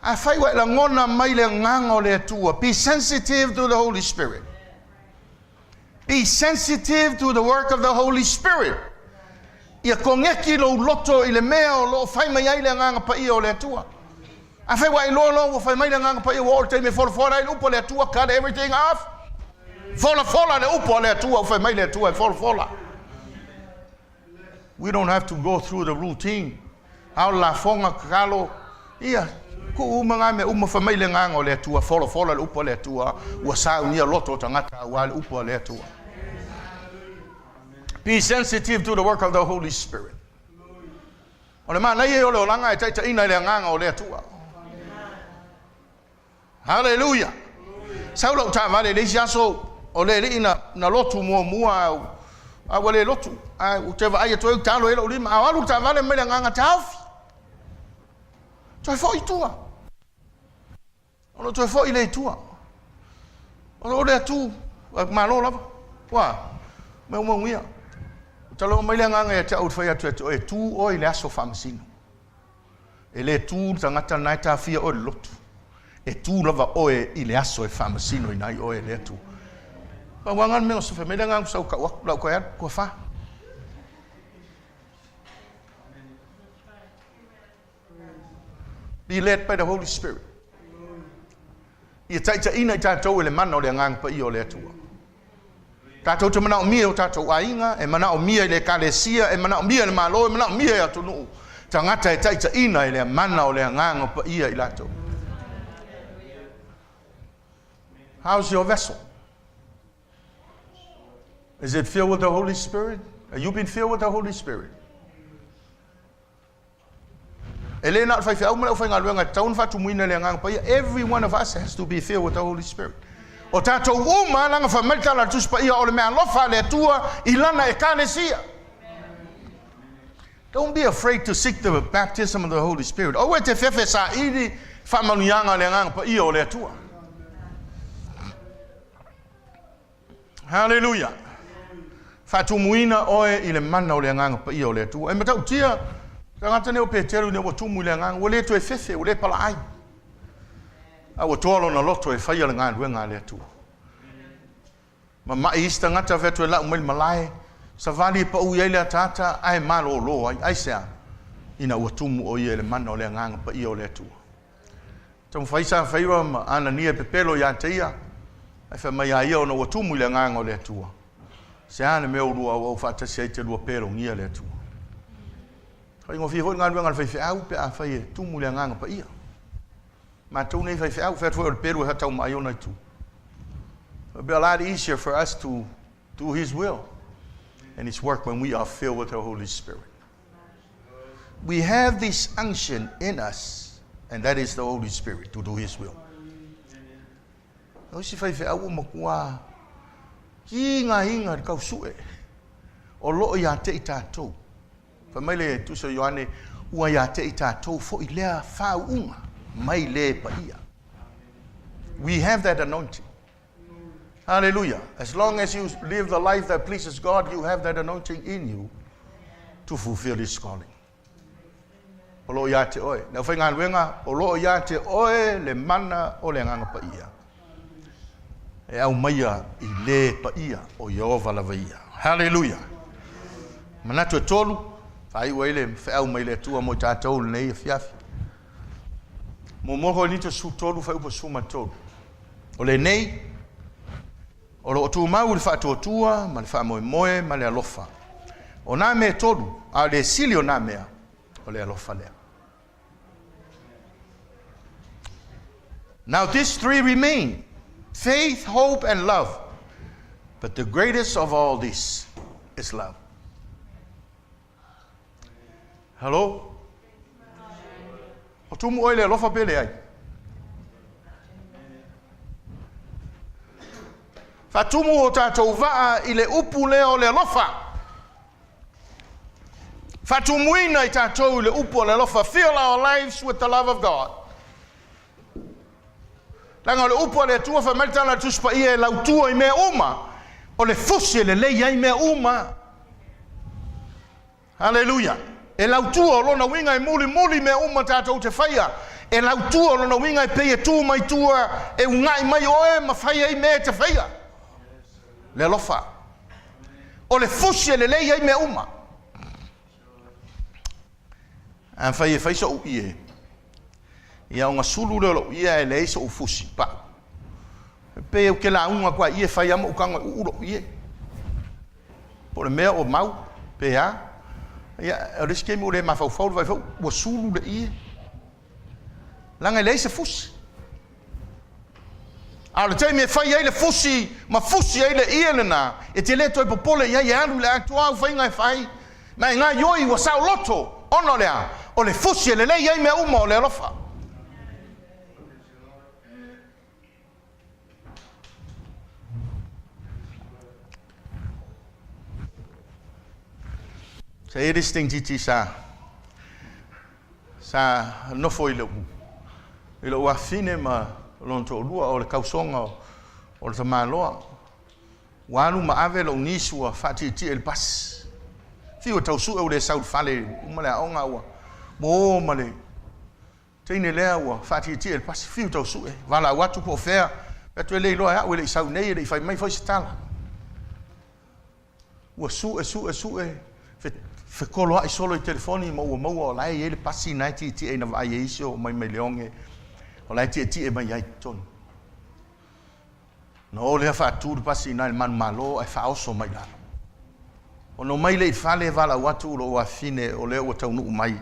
A fai wa la ngona mai le nganga o le tu. Be sensitive to the Holy Spirit. Be sensitive to the work of the Holy Spirit. Ia kongeki lo loto ile mea o lo fai mai ai le nganga pa I o le tua. A fai wai lo fai mai le nganga pa I o te me fora I upo le tua cut everything off. Fola le upo le tua fai mai le tua fola. We don't have to go through the routine. How la fonga kalo ia ko umanga me fai mai le nganga o le tua fola le upo le tua wa sa unia loto tangata wa le upo le tua. Be sensitive to the work of the Holy Spirit. Hallelujah. Saulo ta vale le jaso o le ina na lotu mua a wale lotu a uteva ai to talo elo lima a walu ta vale me nganga tafi. To fo itua. Ono to fo ile itua. Ono le tu ma lo lava. Wa me mo ngia. Talo mai le nganga e te au fai atu e tu o ile aso famasino. Ele tu tangata naita fia o lotu. E tu lava o ile aso e famasino inai o ele tu. Pa wangan me o se me le nganga sau ka wa la ko ya ko fa. Be led by the Holy Spirit. Ia taita ina tatou ele mana o le nganga pa I o le atua. Tatou te mana o mia o tatou ainga, e mana o mia le kalesia, e mana o mia le malo, e mana o mia ya tunu. Tangata e taita ina ele mana o le nganga pa ia I latou. How's your vessel? Is it filled with the Holy Spirit? Have you been filled with the Holy Spirit? Elena fai fai umela fai ngaluenga taun fatu muina le ngang pa every one of us has to be filled with the Holy Spirit. O tato uma langa fa melta la tus pa ia o le mea lofa le tua ilana ekanesia. Don't be afraid to seek the baptism of the Holy Spirit. O te fefe sa ili fa manuanga le ngang pa ia o le tua. Hallelujah. Fatu muina oe ile mana o le ngang pa ia o le tua. E matau tia Tangata ne o Petero ne o tumu le ngang o le to e fefe o le pala ai. A o tolo na loto e fai le ngang wenga le tu. Ma mai ista ngata vetu e la umel malai sa vali pa u ile tata ai malo lo ai sea. Ina o tumu o ile mana o le ngang pa i o le tu. Tam fai sa fai ma ana ni e pepelo ya tia. Ai fa mai ai o no o tumu le ngang o le tu. Se ana me o lua o fa ta se te lua pelo ngia le tu. Kai ngo fi ho ngan ngal fai au pe a fai tu mu le ngang pa ia. Ma tu nei fai au fa tu pe ru ha tau mai ona tu. It'll be a lot easier for us to do his will and his work when we are filled with the Holy Spirit. We have this unction in us, and that is the Holy Spirit to do his will. O si fai au mo kwa ki nga hinga ka su e. O lo ya te tatou. Famile tu so Yohane ua ya te tatou fo I lea fa unga mai le pa ia. We have that anointing. Hallelujah. As long as you live the life that pleases God, you have that anointing in you to fulfill his calling. O lo ya te oe. Na whainga luenga, o lo ya te oe le mana o le nganga pa ia. E au maia I le pa ia o Yehova la vaia. Hallelujah. Manatu e tolu. Ai wele fau mai le tua mo tatou nei fiafi. Mo mo ni to su tolu fau po su matolu. O le nei o lo tu mau le fa tua ma le fa mo ma le alofa. O na me tolu a le silio na mea o le alofa le. Now these three remain: faith, hope and love. But the greatest of all this is love. Hello? O tumu oile lofa pele ai. Fatumu o tatou vaa I le upu leo le lofa. Fatumuina I tatou le upu le lofa. Fill our lives with the love of God. Langa le upu le tua fa meltana tuspa ia la utua I me uma. O le fusi le lei ai me uma. Hallelujah. E lautua lona winga I muli me uma tatou te whaia. E lautua lona winga I peia tū mai tua e ungai mai oe ma whaia I me te whaia. Le lofa. O le fusi le lei ai me uma. An whaia whaisa u ie. Ia o ngā sulu leo ia e le isa u fusi pa. Peia u ke la unga kwa ie whaia ma ukanga u uro ie. Po le mea o mau. Peia. Ja, er is geen moeder maar voor foto wij voor sulu de ie. Lange lezen fus. Al te me fai hele fusi, ma fusi hele ie na. Et ele to popole ja lu la tua vinga fai. Ma nga yoi wa sa lotto. Ono le. O le fusi le ye me umo le lofa. Sa eres ting titi sa no foi le ilo wa fine ma lonto lua o le kausonga o le tamaloa walu ma ave lo nisu wa fati ti el pas fi o tausu o le sau fale uma le onga wa mo male tine le wa fati ti el pas fi o tausu e vala watu po fer peto le lo ya o le sau nei le fai mai foi stala wa su fe kolo ai solo I telefoni mo o lai ele pasi na ti e na vai iso mai leonge o lai ti e mai ai ton no le fa tu pasi na man malo ai fa oso mai la o no mai le fale vala watu lo wa fine o le o tau nu mai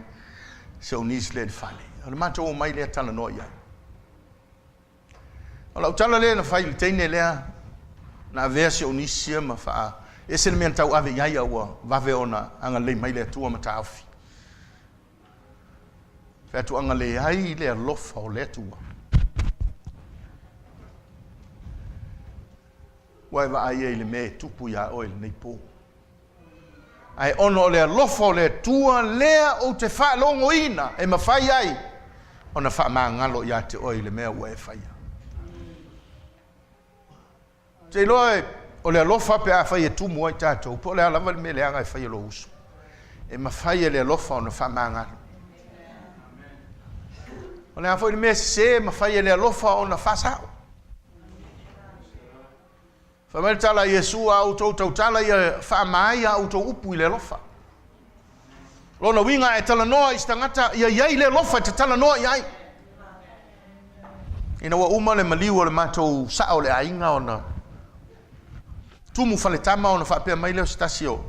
se o nis le fale o le mato o mai le tala no ia o la tala le na fai tene le na versi o nisia ma fa ese le mentau ave ia wa va ve ona anga le mai le tua matafi Fatu anga le ai le alofa o le tua. Wai wa ai le me tupu ya oil nei po. Ai ono le alofa o le tua lea o te wha longo ina e mawhai ai. Ona wha maa ngalo ya te oil le mea ua e whaia. Te loe o le alofa pe a whai e tumu ai tātou. Po le alawa le me le anga e whai lo usu. E mawhai le alofa ona wha maa ngalo. O le a whai le mea se mawhai le alofa ona wha sao. Whamere tala Yesu au tau tala ia whaamai au tau upu i le lofa. Lona winga e tala noa i stangata ia iai le lofa te tala noa iai. Ina wa uma le maliu le matou sao le ainga ona. Tumu whaletama ona whapea mai leo stasio.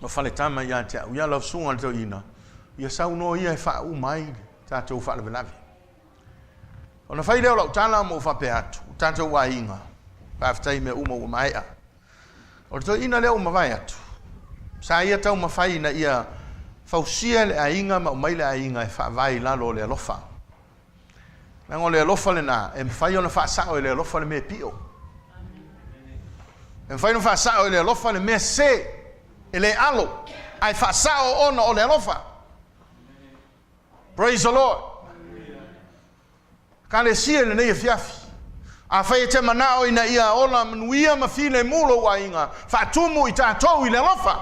O whaletama ia te au ia lau sunga le tau ina. Ia sau noa ia e wha umai tātou wha lewe lawe. Ona whai leo lau tala mo whapea atu. Tātou wa inga. Paftai me uma maia. O to ina leo mawai atu. Sa ia tau mawhai na ia fausia le ainga ma mai le ainga e whaavai lalo le alofa. Nango le alofa le na e mwhai ona whaasao e le alofa le me pio. E mwhai ona whaasao e le alofa le me se e le alo. Ai whaasao ona o le alofa. Praise the Lord. Ka le sia le nei e fiafi. A whai te manao ina ia ola manuia ma file mulo wa inga. Whatumu i tātou i le lofa.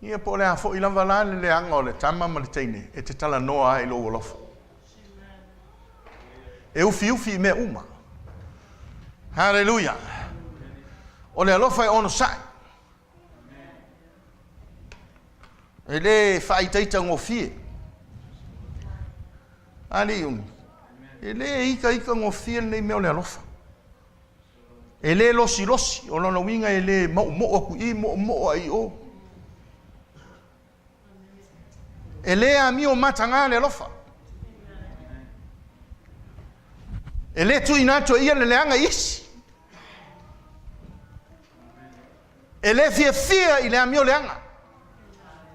Ia po le a fo i lava lale le anga o le tama ma le teine. E te tala noa i lo lofa. E ufi ufi me uma. Hallelujah. O le alofa e ono sai. E le whai teita ngofie. Ali uni. E le ika ngofia nei meo le alofa. E le losi losi. O lona winga e le mo aku i mo ai o. E le a mi o matanga le alofa. E le tu inato ia le leanga isi. E le fia i le a mi o leanga.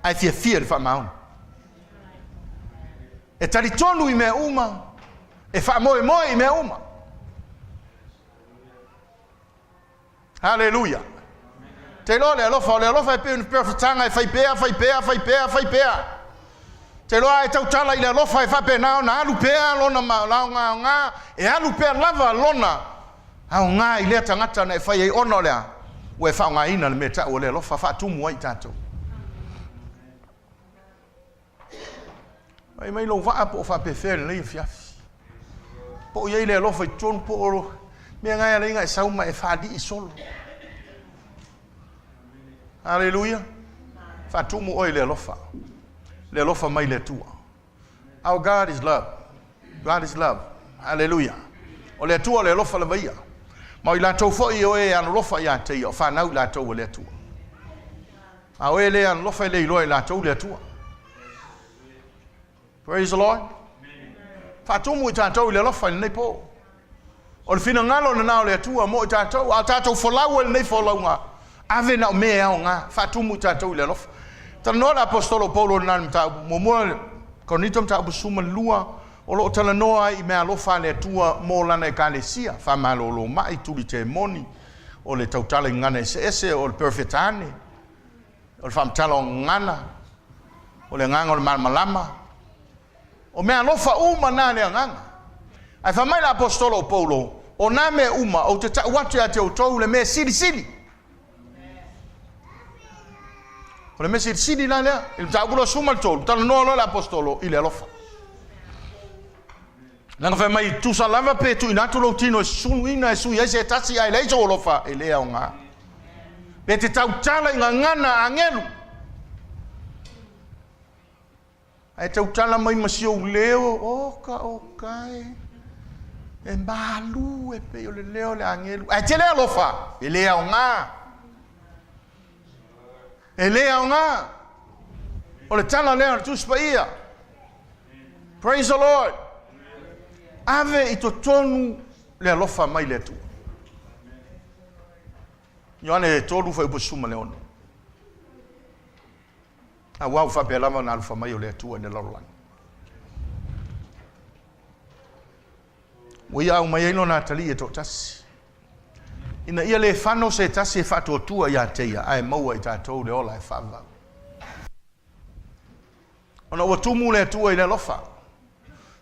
Ai fia le wha maun. E taritonu i mea uma. E wha moe i mea uma. Hallelujah. Te lo le alofa e peo whatanga e whai pea. Te loa e tau tala i le alofa e whape nao na alu pea lona ma lao ngā. E alu pea lava lona. Au ngā i lea tangata na e whai e ono lea. Ue whao ngā ina le me tau o le alofa whatumu ai tātou. Mai lo va po fa pe fer le fiafi. Po ye le lo fa ton po me nga ya nga sa uma e fa di solo. Hallelujah. Fa tu mo le lo fa. Le lo fa mai le tua. Our God is love. God is love. Hallelujah. O le tua le lo fa le via. Ma la to fo io e an lo fa ya te io fa na la to le tua. A o le an lo fa le lo la to le tua. Praise the Lord. Fatumu i tātou i le lofa i nei po. O le fina ngalo na nao le atua mo i tātou. A tātou folau e nei folau ngā. Ave na o mea o ngā. Fatumu i tātou i le lofa. Tana noa le apostolo Paulo na mta mumua konito mta abusuma lua. O lo tala noa i mea lofa le atua mo lana e kalesia. Fa malo lo mai tuli te moni. O le tautala i ngana ese o le perfetane. O le famtala o ngana. O le nganga o le malmalama. O mea lofa uma na le nganga. Ai fa mai la apostolo Paulo, o na me uma o te watu ya te o tau le me sili. O le me sili la lea, il tabulo suma tolu, tala no lo la apostolo i le lofa. Nanga fa mai tu sa lava pe tu inato lo tino sunu ina e su yese tasi ai le so lofa e le o nga. Pe te tau tala i ngana angelu. Ai tau tala mai masio leo o kai e malu e pe o le leo le angelu ai te leo lofa e lea o ngā o le tala lea tu spaia. Praise the Lord. Ave i to tonu le alofa mai le tu Ioane tolu fa upasuma le ono A wau whape lava na alfa mai o le atua ne larolang. Wa ia au mai ino na tali e to tasi. Ina ia le whano se tasi e whato tua ia teia, ai maua i tātou le ola e whavau. Ona ua tumu le atua i le lofa.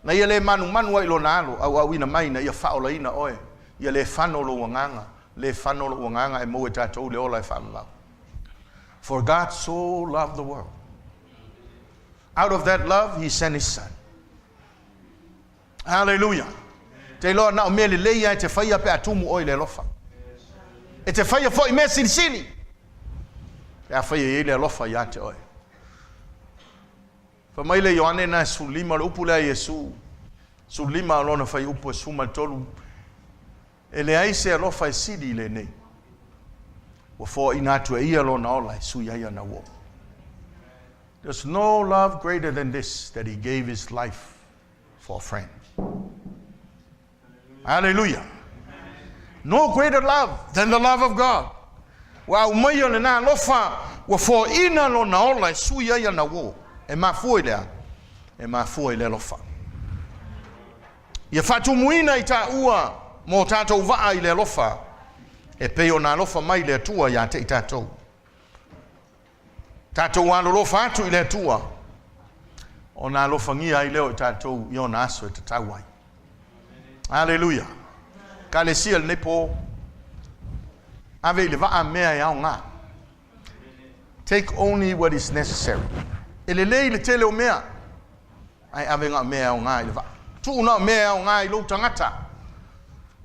Na ia le manu ai lo na alo, au ina mai na ia whaola ina oe. Ia le whano lo wanganga, le whano lo wanganga e maua i tātou le ola e whavau. For God so loved the world. Out of that love, he sent his son. Hallelujah. Te loa na o mele leia e te whaia pe atumu oi le lofa. E te whaia fo i mea sinisini. E a whaia i le lofa i ate oi. Fa mai le Ioane na sulima le upu lea Yesu. Sulima alona whai upu e suma tolu. E le aise alofa e sidi le nei. Wa fo inatu e ia lona ola e sui aia na wo. There's no love greater than this, that he gave his life for a friend. Hallelujah. No greater love than the love of God. Wa umaia le na lofa wa fo ina lona ola e sui aia na wo. E mafua lea. E mafua le lofa. Ia fatu muina i ta ua mo tātou waa i le lofa. E peo na lofa mai le tua ia te i tātou. Tātou wano lofa atu i le tua. O nā lofa ngia i leo i tātou i o nā aso e te tauai. Hallelujah. Ka le sia le nepo. Ave le waa mea i au ngā. Take only what is necessary. E le lei le tele o mea. Ai ave ngā mea au ngā i le waa. Tu una mea au ngā i lo tangata.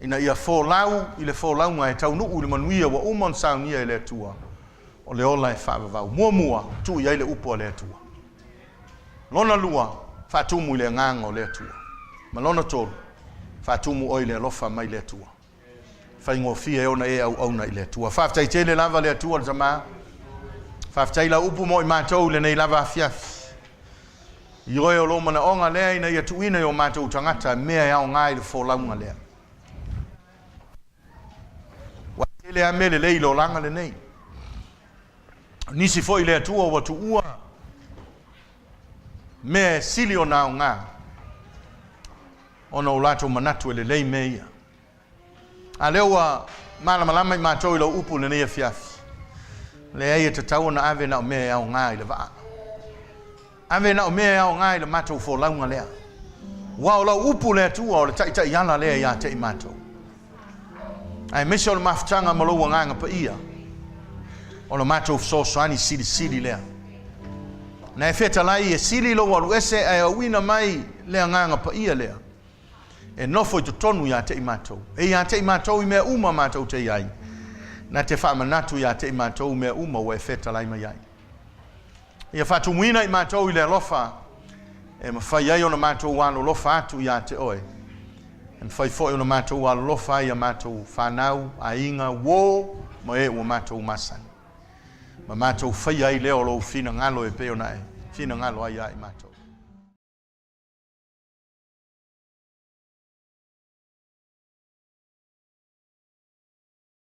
Ina ia fōlau, i le fōlau ngai tau nuu le manuia wa umon saunia i le tua. O le ola e whaavavau. Mua, tu ia i le upo le tua. Lona lua, whatumu i le nganga o le tua. Ma lona tolu, whatumu o i le lofa mai le tua. Whaingo fia e ona e au auna i le tua. Whaftai te le lava le tua le zama. Whaftai la upu mo i mātou le nei lava fiafi. I oe o lo mana onga lea ina ia tuina i o mātou tangata mea e au ngai le fōlaunga lea. Le amele le ilo langa le nei. Nisi foi le atua o watu ua. Me sili o nao ngā. Ona o lato manatu le lei meia. A lewa malama i mātou ilo upu le nei fiafi. Le eia te tau na ave na o mea au ngā i le waa. Ave na o mea au ngā i le mātou fo launga lea. Wa o lau upu le atua o le taita i ana lea ia te i mātou. Ai mese o le mafutanga malou nganga pa ia. O le mātou fsosani sili lea. Na e feta lai e sili lo waru ese ai awina mai lea nganga pa ia lea. E nofo i tonu ia te i mātou. E ia te i mātou i mea uma mātou te iai. Na te whaamanatu ia te i mātou mea uma o e feta lai mai iai. Ia whatu muina i mātou i lea lofa. E mawhai ai o na mātou wano lofa atu ia te oe. En fai foi ona mātou alofa ia mātou whanau, a inga, wō, ma e ua mātou masani. Ma mātou whai ai leo lo fina ngalo e peo nae, fina ngalo ai ai mātou.